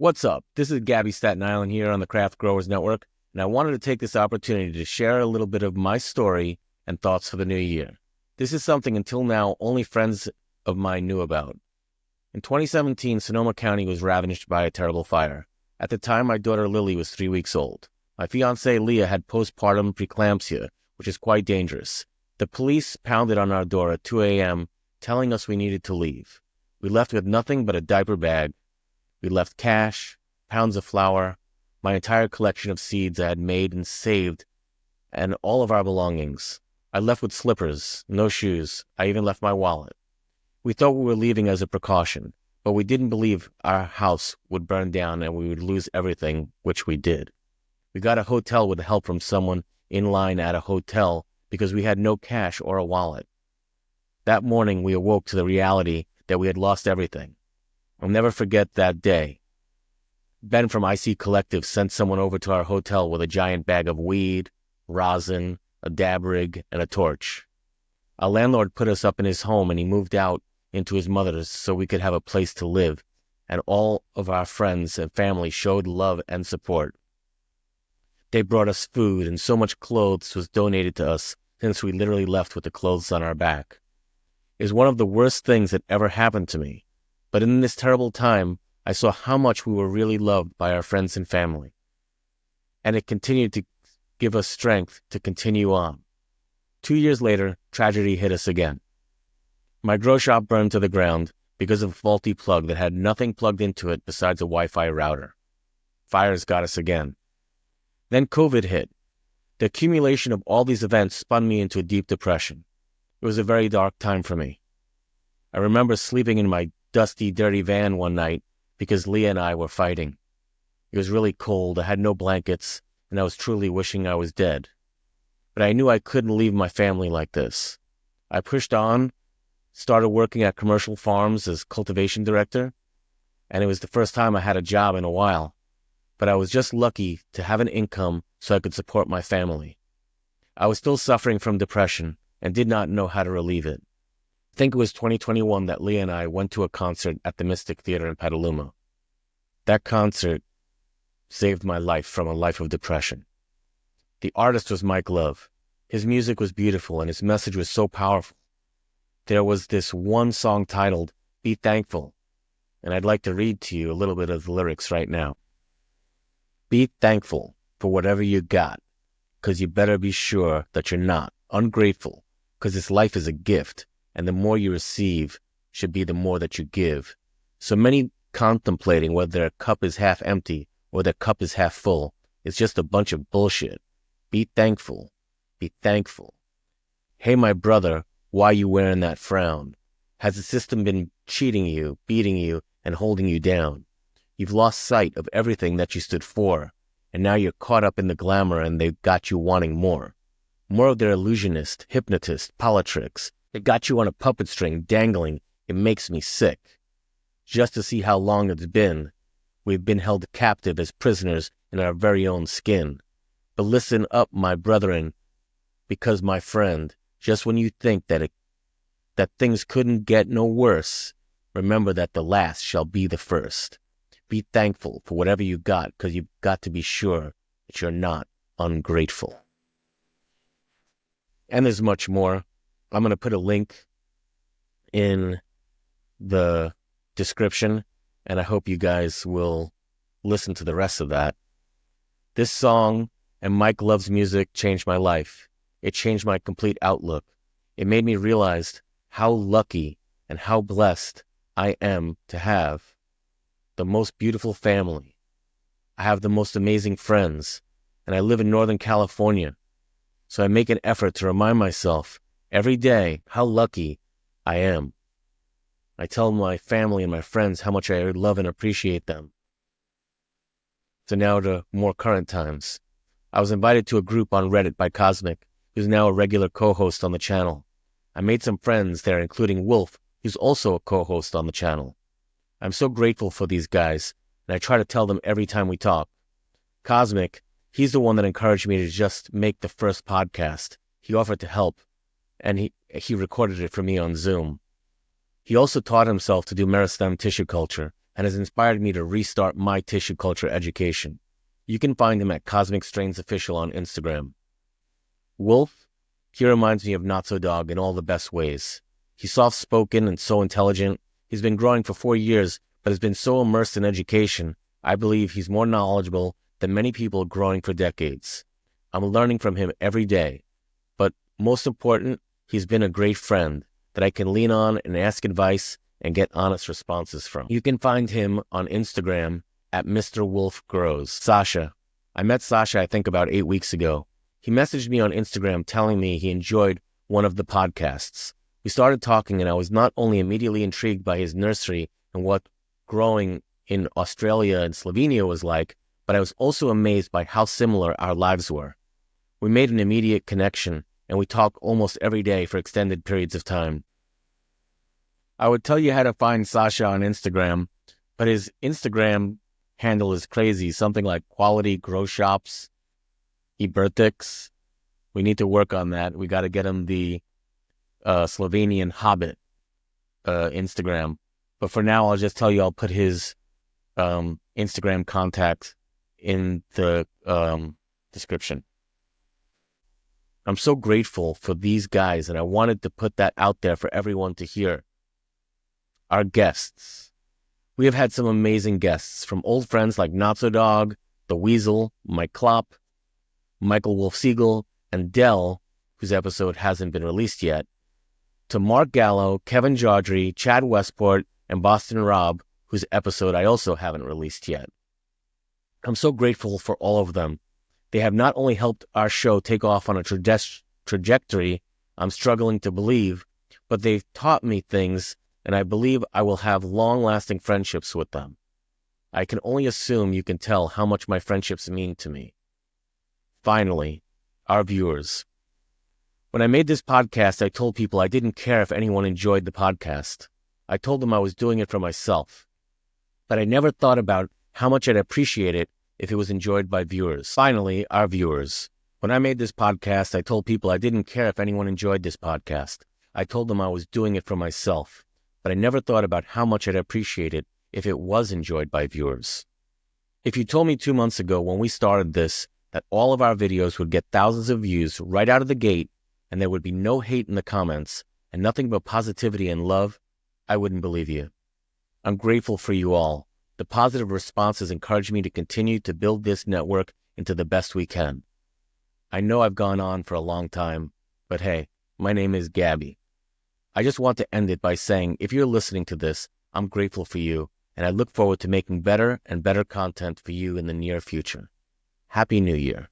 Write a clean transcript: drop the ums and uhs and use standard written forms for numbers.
What's up? This is Gaby Staten Island here on the Craft Growers Network, and I wanted to take this opportunity to share a little bit of my story and thoughts for the new year. This is something until now only friends of mine knew about. In 2017, Sonoma County was ravaged by a terrible fire. At the time, my daughter Lily was 3 weeks old. My fiancée Leah had postpartum preeclampsia, which is quite dangerous. The police pounded on our door at 2 a.m., telling us we needed to leave. We left with nothing but a diaper bag. We left cash, pounds of flour, my entire collection of seeds I had made and saved, and all of our belongings. I left with slippers, no shoes. I even left my wallet. We thought we were leaving as a precaution, but we didn't believe our house would burn down and we would lose everything, which we did. We got a hotel with help from someone in line at a hotel because we had no cash or a wallet. That morning, we awoke to the reality that we had lost everything. I'll never forget that day. Ben from IC Collective sent someone over to our hotel with a giant bag of weed, rosin, a dab rig, and a torch. Our landlord put us up in his home and he moved out into his mother's so we could have a place to live, and all of our friends and family showed love and support. They brought us food, and so much clothes was donated to us since we literally left with the clothes on our back. It was one of the worst things that ever happened to me. But in this terrible time, I saw how much we were really loved by our friends and family. And it continued to give us strength to continue on. 2 years later, tragedy hit us again. My grow shop burned to the ground because of a faulty plug that had nothing plugged into it besides a Wi-Fi router. Fires got us again. Then COVID hit. The accumulation of all these events spun me into a deep depression. It was a very dark time for me. I remember sleeping in my dusty, dirty van one night because Leah and I were fighting. It was really cold, I had no blankets, and I was truly wishing I was dead. But I knew I couldn't leave my family like this. I pushed on, started working at commercial farms as cultivation director, and it was the first time I had a job in a while. But I was just lucky to have an income so I could support my family. I was still suffering from depression and did not know how to relieve it. I think it was 2021 that Leah and I went to a concert at the Mystic Theater in Petaluma. That concert saved my life from a life of depression. The artist was Marc Gallo. His music was beautiful and his message was so powerful. There was this one song titled, "Be Thankful," and I'd like to read to you a little bit of the lyrics right now. Be thankful for whatever you got, 'cause you better be sure that you're not ungrateful, 'cause this life is a gift. And the more you receive should be the more that you give. So many contemplating whether their cup is half empty or their cup is half full. It's just a bunch of bullshit. Be thankful. Be thankful. Hey, my brother, why you wearing that frown? Has the system been cheating you, beating you, and holding you down? You've lost sight of everything that you stood for, and now you're caught up in the glamour and they've got you wanting more. More of their illusionist, hypnotist, politricks. It got you on a puppet string dangling. It makes me sick. Just to see how long it's been. We've been held captive as prisoners in our very own skin. But listen up, my brethren, because my friend, just when you think that things couldn't get no worse, remember that the last shall be the first. Be thankful for whatever you got, because you've got to be sure that you're not ungrateful. And there's much more. I'm going to put a link in the description, and I hope you guys will listen to the rest of that. This song and Marc Gallo's music changed my life. It changed my complete outlook. It made me realize how lucky and how blessed I am to have the most beautiful family. I have the most amazing friends, and I live in Northern California. So I make an effort to remind myself every day how lucky I am. I tell my family and my friends how much I love and appreciate them. So now to more current times. I was invited to a group on Reddit by Cosmic, who's now a regular co-host on the channel. I made some friends there, including Wolf, who's also a co-host on the channel. I'm so grateful for these guys, and I try to tell them every time we talk. Cosmic, he's the one that encouraged me to just make the first podcast. He offered to help, and he recorded it for me on Zoom. He also taught himself to do meristem tissue culture, and has inspired me to restart my tissue culture education. You can find him at Cosmic Strains Official on Instagram. Wolf, he reminds me of Notsodog in all the best ways. He's soft-spoken and so intelligent. He's been growing for 4 years, but has been so immersed in education, I believe he's more knowledgeable than many people growing for decades. I'm learning from him every day. But most important, he's been a great friend that I can lean on and ask advice and get honest responses from. You can find him on Instagram at Mr. Wolf Grows. Saśa. I met Saśa, I think, about 8 weeks ago. He messaged me on Instagram telling me he enjoyed one of the podcasts. We started talking, and I was not only immediately intrigued by his nursery and what growing in Australia and Slovenia was like, but I was also amazed by how similar our lives were. We made an immediate connection, and we talk almost every day for extended periods of time. I would tell you how to find Saśa on Instagram, but his Instagram handle is crazy, something like Quality Grow Shops, Eberthix. We need to work on that. We got to get him the Slovenian Hobbit Instagram. But for now, I'll just tell you I'll put his Instagram contact in the description. I'm so grateful for these guys, and I wanted to put that out there for everyone to hear. Our guests. We have had some amazing guests, from old friends like Notsodog, the Weasel, Mike Klopp, Michael Wolf Segal, and Dell, whose episode hasn't been released yet, to Marc Gallo, Kevin Jodrey, Chad Westport, and Boston Rob, whose episode I also haven't released yet. I'm so grateful for all of them. They have not only helped our show take off on a trajectory I'm struggling to believe, but they've taught me things, and I believe I will have long-lasting friendships with them. I can only assume you can tell how much my friendships mean to me. Finally, our viewers. When I made this podcast, I told people I didn't care if anyone enjoyed the podcast. I told them I was doing it for myself. But I never thought about how much I'd appreciate it if it was enjoyed by viewers. Finally, our viewers. When I made this podcast, I told people I didn't care if anyone enjoyed this podcast. I told them I was doing it for myself. But I never thought about how much I'd appreciate it if it was enjoyed by viewers. If you told me 2 months ago when we started this that all of our videos would get thousands of views right out of the gate and there would be no hate in the comments and nothing but positivity and love, I wouldn't believe you. I'm grateful for you all. The positive responses encourage me to continue to build this network into the best we can. I know I've gone on for a long time, but hey, my name is Gaby. I just want to end it by saying, if you're listening to this, I'm grateful for you, and I look forward to making better and better content for you in the near future. Happy New Year.